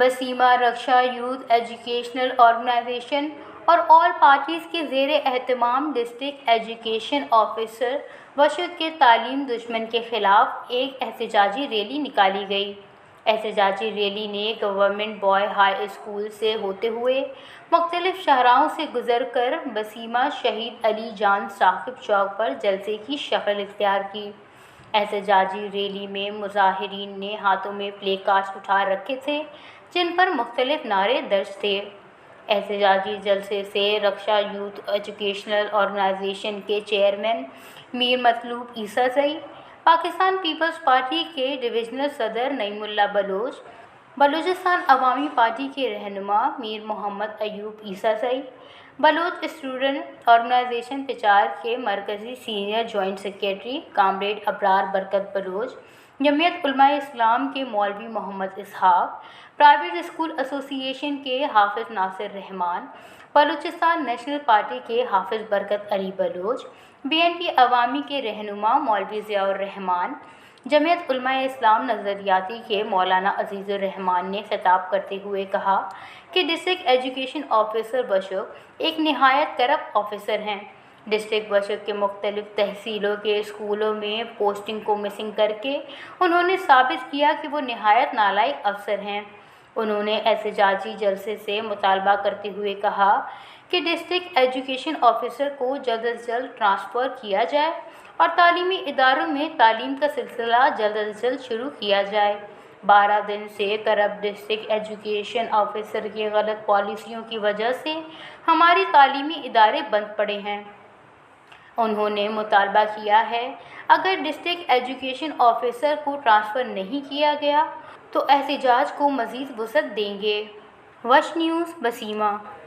بسیما رکشا youth educational organization اور all parties کے زیر اہتمام ڈسٹرکٹ ایجوکیشن آفیسر وشد کے تعلیم دشمن کے خلاف ایک احتجاجی ریلی نکالی گئی۔ احتجاجی ریلی نے گورنمنٹ بوائے ہائی اسکول سے ہوتے ہوئے مختلف شاہراہوں سے گزر کر بسیما شہید علی جان ثاقب چوک پر جلسے کی شکل اختیار کی۔ احتجاجی ریلی میں مظاہرین نے ہاتھوں میں پلے کارڈز اٹھا رکھے تھے جن پر مختلف نعرے درج تھے۔ احتجاجی جلسے سے رکشا یوتھ ایجوکیشنل آرگنائزیشن کے چیئرمین میر مطلوب عیسیٰ زئی، پاکستان پیپلز پارٹی کے ڈویژنل صدر نعیم اللہ بلوچ، بلوچستان عوامی پارٹی کے رہنما میر محمد ایوب عیسیٰ زئی، بلوچ اسٹوڈنٹ آرگنائزیشن پچار کے مرکزی سینئر جوائنٹ سیکریٹری کامریڈ ابرار برکت بلوچ، جمعیت علماء اسلام کے مولوی محمد اسحاق، پرائیویٹ اسکول ایسوسی ایشن کے حافظ ناصر رحمان، بلوچستان نیشنل پارٹی کے حافظ برکت علی بلوچ، BNP عوامی کے رہنما مولوی ضیاء الرحمان، جمعیت علماء اسلام نظریاتی کے مولانا عزیز الرحمان نے خطاب کرتے ہوئے کہا کہ ڈسٹرکٹ ایجوکیشن آفیسر بشک ایک نہایت کرپٹ آفیسر ہیں۔ ڈسٹرکٹ بشک کے مختلف تحصیلوں کے اسکولوں میں پوسٹنگ کو مسنگ کر کے انہوں نے ثابت کیا کہ وہ نہایت نالائق افسر ہیں۔ انہوں نے احتجاجی جلسے سے مطالبہ کرتے ہوئے کہا کہ ڈسٹرکٹ ایجوکیشن آفیسر کو جلد از جلد ٹرانسفر کیا جائے اور تعلیمی اداروں میں تعلیم کا سلسلہ جلد از جلد شروع کیا جائے۔ 12 دن سے کرپٹ ڈسٹرکٹ ایجوکیشن آفیسر کی غلط پالیسیوں کی وجہ سے ہماری تعلیمی ادارے بند پڑے ہیں۔ انہوں نے مطالبہ کیا ہے اگر ڈسٹرکٹ ایجوکیشن آفیسر کو ٹرانسفر نہیں کیا گیا تو احتجاج کو مزید وسعت دیں گے۔ وش نیوز، بسیما۔